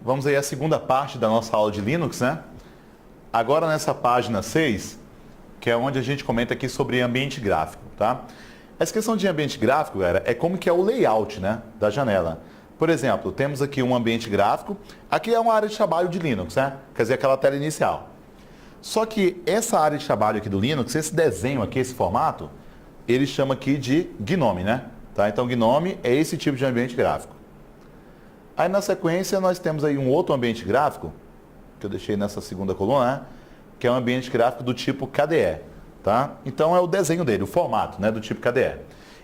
vamos aí à segunda parte da nossa aula de Linux, né? Agora nessa página 6, que é onde a gente comenta aqui sobre ambiente gráfico, tá? Essa questão de ambiente gráfico, galera, é como que é o layout, né, da janela. Por exemplo, temos aqui um ambiente gráfico, aqui é uma área de trabalho de Linux, né? Quer dizer, aquela tela inicial. Só que essa área de trabalho aqui do Linux, esse desenho aqui, esse formato, ele chama aqui de GNOME, né? Tá? Então, GNOME é esse tipo de ambiente gráfico. Aí, na sequência, nós temos aí um outro ambiente gráfico, que eu deixei nessa segunda coluna, né? Que é um ambiente gráfico do tipo KDE, tá? Então, é o desenho dele, o formato, né? Do tipo KDE.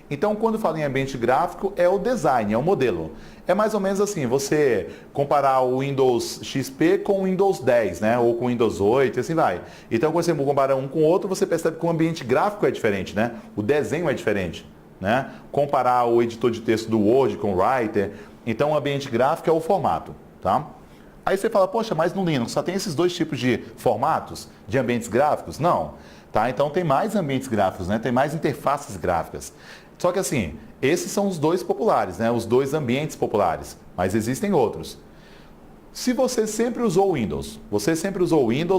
Então, quando fala em ambiente gráfico, é o design, é o modelo. É mais ou menos assim, você comparar o Windows XP com o Windows 10, né? Ou com o Windows 8, e assim vai. Então, quando você compara um com o outro, você percebe que o ambiente gráfico é diferente, né? O desenho é diferente, né? Comparar o editor de texto do Word com o Writer. Então, o ambiente gráfico é o formato, tá? Aí você fala, poxa, mas no Linux só tem esses dois tipos de formatos de ambientes gráficos? Não. Tá? Então, tem mais ambientes gráficos, né? Tem mais interfaces gráficas. Só que assim, esses são os dois populares, né? Os dois ambientes populares, mas existem outros. Se você sempre usou Windows,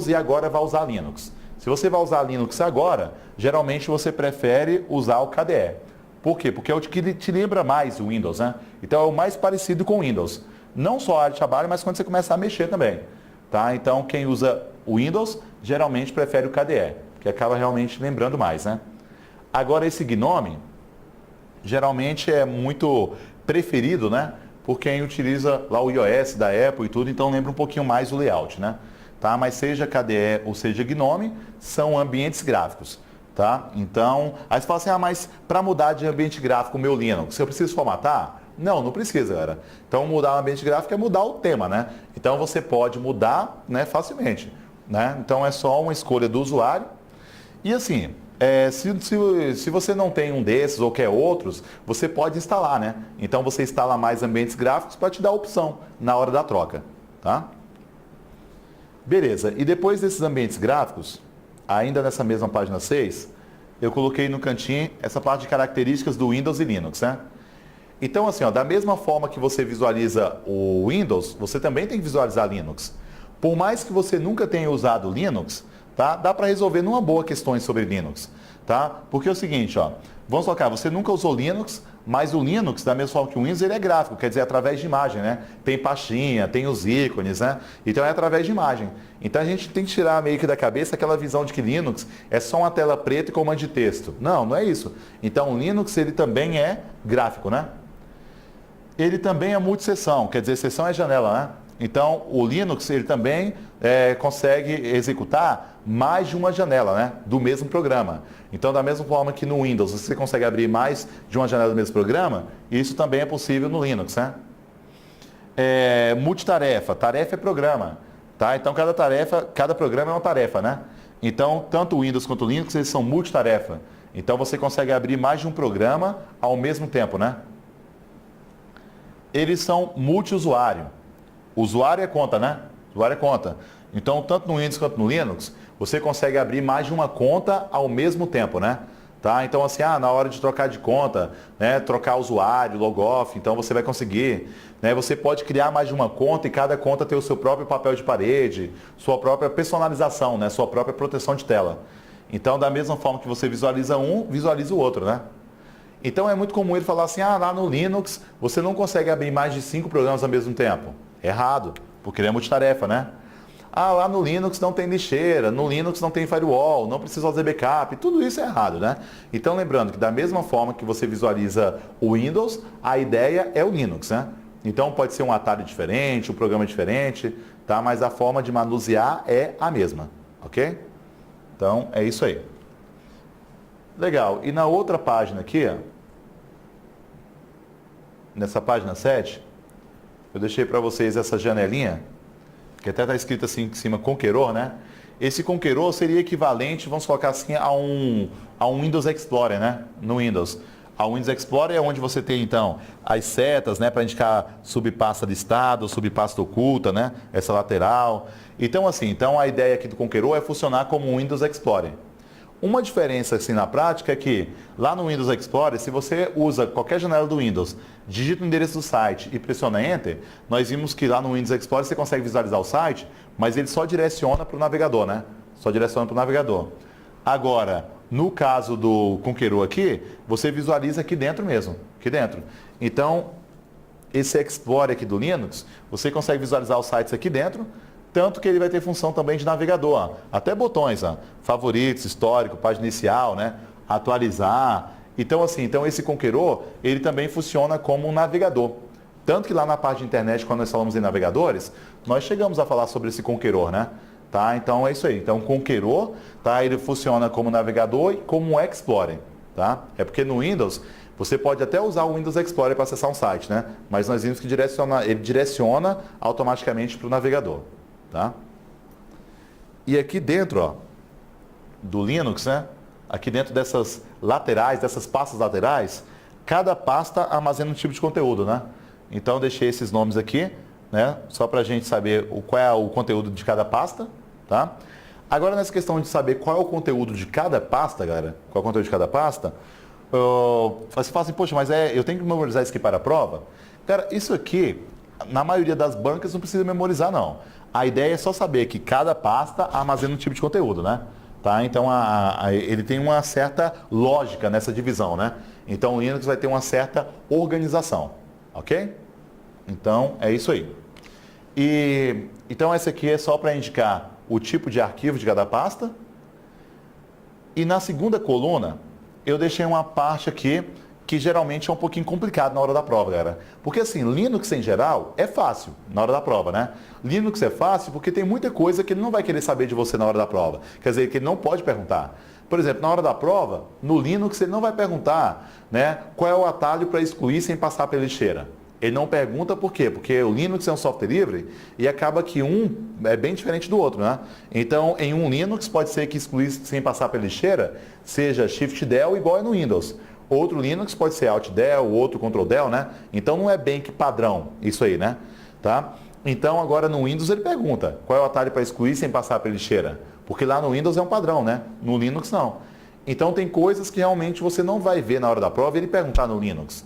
e agora vai usar Linux. Se você vai usar Linux agora, geralmente você prefere usar o KDE. Por quê? Porque é o que te lembra mais o Windows, né? Então é o mais parecido com o Windows. Não só a área de trabalho, mas quando você começar a mexer também. Tá? Então quem usa o Windows, geralmente prefere o KDE, que acaba realmente lembrando mais, né? Agora esse GNOME, geralmente é muito preferido, né, por quem utiliza lá o iOS da Apple e tudo, então lembra um pouquinho mais o layout, né? Tá? Mas seja KDE ou seja GNOME, são ambientes gráficos, tá? Então, aí você fala assim, mas para mudar de ambiente gráfico o meu Linux, eu preciso formatar? Não, não precisa, galera. Então, mudar o ambiente gráfico é mudar o tema, né? Então, você pode mudar, né, facilmente, né? Então, é só uma escolha do usuário. E assim, se você não tem um desses ou quer outros, você pode instalar, né? Então você instala mais ambientes gráficos para te dar a opção na hora da troca, tá? Beleza, e depois desses ambientes gráficos, ainda nessa mesma página 6, eu coloquei no cantinho essa parte de características do Windows e Linux, né? Então assim, ó, da mesma forma que você visualiza o Windows, você também tem que visualizar Linux. Por mais que você nunca tenha usado Linux, tá? Dá para resolver numa boa questões sobre Linux, tá? Porque é o seguinte, ó, vamos colocar, você nunca usou Linux, mas o Linux, da mesma forma que o Windows, ele é gráfico, quer dizer, através de imagem, né? Tem pastinha, tem os ícones, né? Então é através de imagem. Então a gente tem que tirar meio que da cabeça aquela visão de que Linux é só uma tela preta e comando de texto. Não, não é isso. Então o Linux, ele também é gráfico, né? Ele também é multisseção, quer dizer, seção é janela, né? Então, o Linux ele também consegue executar mais de uma janela, né, do mesmo programa. Então, da mesma forma que no Windows você consegue abrir mais de uma janela do mesmo programa, isso também é possível no Linux, né? Multitarefa, tarefa é programa, tá? Então, cada programa é uma tarefa, né? Então, tanto o Windows quanto o Linux, eles são multitarefa. Então, você consegue abrir mais de um programa ao mesmo tempo, né? Eles são multiusuário. Usuário é conta, né? Usuário é conta. Então, tanto no Windows quanto no Linux, você consegue abrir mais de uma conta ao mesmo tempo, né? Tá? Então, assim, na hora de trocar de conta, né? Trocar usuário, logoff, então você vai conseguir. Né? Você pode criar mais de uma conta e cada conta tem o seu próprio papel de parede, sua própria personalização, né? Sua própria proteção de tela. Então, da mesma forma que você visualiza um, visualiza o outro, né? Então, é muito comum ele falar assim, lá no Linux você não consegue abrir mais de 5 programas ao mesmo tempo. Errado, porque ele é multitarefa, né? Lá no Linux não tem lixeira, no Linux não tem firewall, não precisa fazer backup, tudo isso é errado, né? Então lembrando que da mesma forma que você visualiza o Windows, a ideia é o Linux, né? Então pode ser um atalho diferente, um programa diferente, tá? Mas a forma de manusear é a mesma, ok? Então é isso aí. Legal, e na outra página aqui, ó, nessa página 7, eu deixei para vocês essa janelinha, que até está escrito assim em cima, Conqueror, né? Esse Conqueror seria equivalente, vamos colocar assim, a um Windows Explorer, né? No Windows. A Windows Explorer é onde você tem, então, as setas, né? Para indicar subpasta listada, subpasta oculta, né? Essa lateral. Então, assim, a ideia aqui do Conqueror é funcionar como um Windows Explorer. Uma diferença assim na prática é que lá no Windows Explorer, se você usa qualquer janela do Windows, digita o endereço do site e pressiona Enter, nós vimos que lá no Windows Explorer você consegue visualizar o site, mas ele só direciona para o navegador, né? Só direciona para o navegador. Agora, no caso do Conqueror aqui, você visualiza aqui dentro mesmo, aqui dentro. Então, esse Explorer aqui do Linux, você consegue visualizar os sites aqui dentro, tanto que ele vai ter função também de navegador, ó. Até botões, ó. Favoritos, histórico, página inicial, né? Atualizar. Então, assim, esse Conqueror, ele também funciona como um navegador. Tanto que lá na parte de internet, quando nós falamos em navegadores, nós chegamos a falar sobre esse Conqueror, né? Tá? Então é isso aí. Então o Conqueror, tá? Ele funciona como navegador e como um Explorer, tá? É porque no Windows você pode até usar o Windows Explorer para acessar um site, né? Mas nós vimos que ele direciona automaticamente para o navegador, tá? E aqui dentro, ó, do Linux, né? Aqui dentro dessas laterais, dessas pastas laterais, cada pasta armazena um tipo de conteúdo, né? Então eu deixei esses nomes aqui, né? Só para a gente saber qual é o conteúdo de cada pasta, tá? Agora nessa questão de saber qual é o conteúdo de cada pasta, galera, qual é o conteúdo de cada pasta, você fala assim, poxa, mas eu tenho que memorizar isso aqui para a prova? Cara, isso aqui, na maioria das bancas não precisa memorizar não. A ideia é só saber que cada pasta armazena um tipo de conteúdo, né? Tá? Então ele tem uma certa lógica nessa divisão, né? Então o Linux vai ter uma certa organização, ok? Então é isso aí. Então essa aqui é só para indicar o tipo de arquivo de cada pasta. E na segunda coluna eu deixei uma parte aqui que geralmente é um pouquinho complicado na hora da prova, galera. Porque assim, Linux em geral é fácil na hora da prova, né? Linux é fácil porque tem muita coisa que ele não vai querer saber de você na hora da prova. Quer dizer, que ele não pode perguntar. Por exemplo, na hora da prova, no Linux ele não vai perguntar, né, qual é o atalho para excluir sem passar pela lixeira. Ele não pergunta por quê? Porque o Linux é um software livre e acaba que um é bem diferente do outro, né? Então, em um Linux pode ser que excluir sem passar pela lixeira seja Shift Del igual é no Windows. Outro Linux pode ser Alt Del, outro Ctrl Del, né? Então não é bem que padrão isso aí, né? Tá? Então agora no Windows ele pergunta qual é o atalho para excluir sem passar pela lixeira. Porque lá no Windows é um padrão, né? No Linux não. Então tem coisas que realmente você não vai ver na hora da prova e ele perguntar no Linux.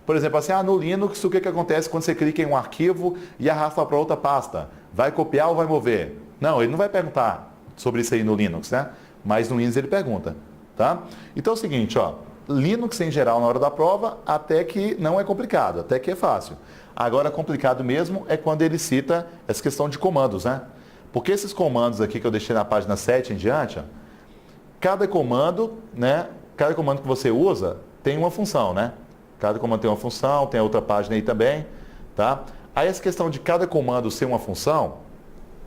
Por exemplo, assim, no Linux, o que acontece quando você clica em um arquivo e arrasta para outra pasta? Vai copiar ou vai mover? Não, ele não vai perguntar sobre isso aí no Linux, né? Mas no Windows ele pergunta, tá? Então é o seguinte, ó, Linux em geral na hora da prova até que não é complicado, até que é fácil. Agora complicado mesmo é quando ele cita essa questão de comandos, né? Porque esses comandos aqui que eu deixei na página 7 em diante, ó, cada comando, né? Cada comando que você usa tem uma função, né? Cada comando tem uma função, tem a outra página aí também, tá? Aí essa questão de cada comando ser uma função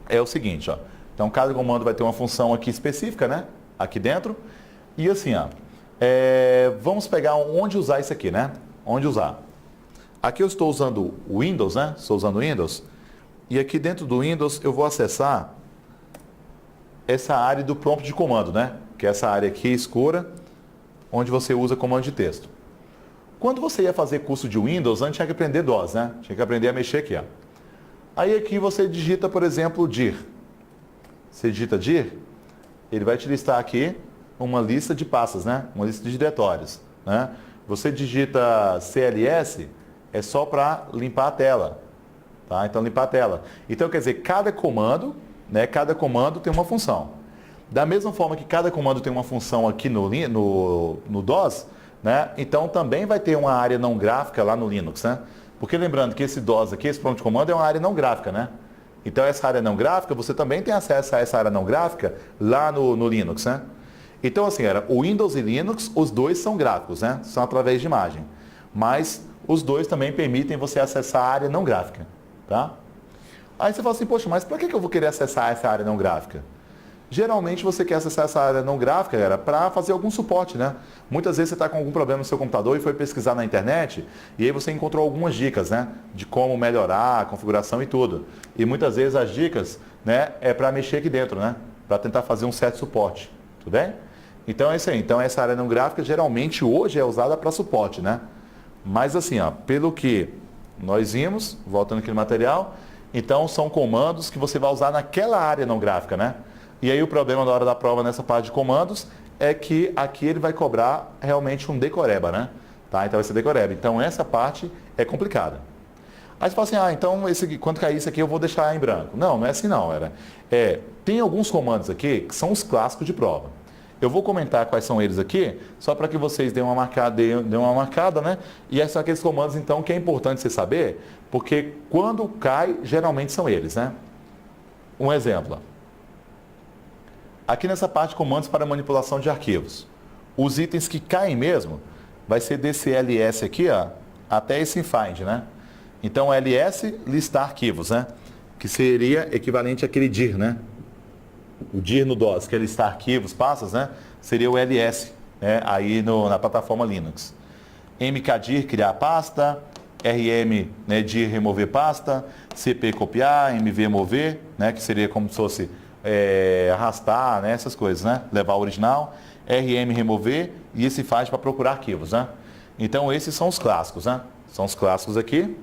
é o seguinte, ó. Então cada comando vai ter uma função aqui específica, né? Aqui dentro. E assim, ó, vamos pegar onde usar isso aqui, né? Onde usar. Aqui eu estou usando o Windows, né? Estou usando o Windows. E aqui dentro do Windows eu vou acessar essa área do prompt de comando, né? Que é essa área aqui escura, onde você usa comando de texto. Quando você ia fazer curso de Windows, antes tinha que aprender DOS, né? Tinha que aprender a mexer aqui, ó. Aí aqui você digita, por exemplo, dir. Você digita dir, ele vai te listar aqui uma lista de pastas, né? Uma lista de diretórios, né? Você digita CLS, é só para limpar a tela, tá? Então limpar a tela. Então quer dizer, cada comando, né? Cada comando tem uma função. Da mesma forma que cada comando tem uma função aqui no DOS, né? Então também vai ter uma área não gráfica lá no Linux, né? Porque lembrando que esse DOS aqui, esse prompt de comando é uma área não gráfica, né? Então essa área não gráfica, você também tem acesso a essa área não gráfica lá no Linux, né? Então assim, o Windows e Linux, os dois são gráficos, né? São através de imagem. Mas os dois também permitem você acessar a área não gráfica, tá? Aí você fala assim, poxa, mas para que eu vou querer acessar essa área não gráfica? Geralmente você quer acessar essa área não gráfica, galera, para fazer algum suporte, né? Muitas vezes você está com algum problema no seu computador e foi pesquisar na internet e aí você encontrou algumas dicas, né? De como melhorar a configuração e tudo. E muitas vezes as dicas, né, é para mexer aqui dentro, né? Para tentar fazer um certo suporte, tudo bem? Então é isso aí. Então essa área não gráfica geralmente hoje é usada para suporte, né? Mas assim, ó, pelo que nós vimos, voltando aqui no material, então são comandos que você vai usar naquela área não gráfica, né? E aí o problema na hora da prova nessa parte de comandos é que aqui ele vai cobrar realmente um decoreba, né? Tá? Então vai ser decoreba. Então essa parte é complicada. Aí você fala assim, então quando cair isso aqui eu vou deixar em branco. Não, não é assim não, tem alguns comandos aqui que são os clássicos de prova. Eu vou comentar quais são eles aqui, só para que vocês dêem uma marcada, né? E esses são aqueles comandos, então, que é importante você saber, porque quando cai, geralmente são eles, né? Um exemplo. Aqui nessa parte de comandos para manipulação de arquivos. Os itens que caem mesmo, vai ser desse ls aqui, ó, até esse find, né? Então, ls, listar arquivos, né? Que seria equivalente àquele dir, né? O dir no DOS, que é listar arquivos, pastas, né? Seria o ls, né? Aí na plataforma Linux. mkdir, criar pasta. rm, né, dir, remover pasta. cp, copiar. mv, mover, né? Que seria como se fosse arrastar, né? Essas coisas, né? Levar o original. rm, remover. E esse faz para procurar arquivos, né? Então, esses são os clássicos, né? São os clássicos aqui.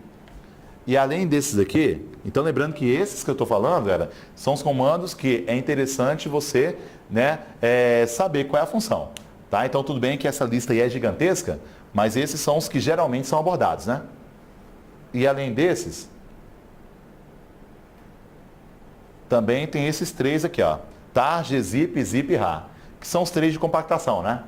E além desses aqui, então lembrando que esses que eu estou falando, são os comandos que é interessante você, né, saber qual é a função. Tá? Então tudo bem que essa lista aí é gigantesca, mas esses são os que geralmente são abordados, né? E além desses, também tem esses três aqui, ó. tar, gzip, zip e ra, que são os três de compactação, né?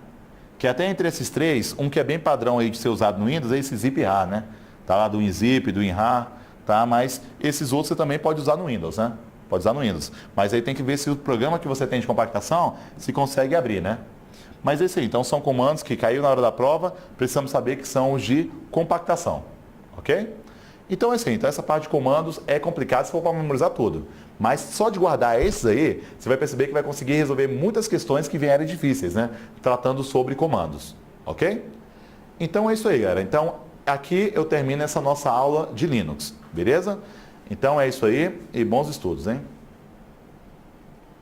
Que até entre esses três, um que é bem padrão aí de ser usado no Windows é esse zip e ra, né? Tá lá do WinZip, do WinRAR, tá? Mas esses outros você também pode usar no Windows, né? Pode usar no Windows. Mas aí tem que ver se o programa que você tem de compactação se consegue abrir, né? Mas esse aí, então são comandos que caiu na hora da prova, precisamos saber que são os de compactação, ok? Então é assim, então essa parte de comandos é complicada se for para memorizar tudo. Mas só de guardar esses aí, você vai perceber que vai conseguir resolver muitas questões que vierem difíceis, né? Tratando sobre comandos, ok? Então é isso aí, galera. Então, aqui eu termino essa nossa aula de Linux, beleza? Então é isso aí e bons estudos, hein?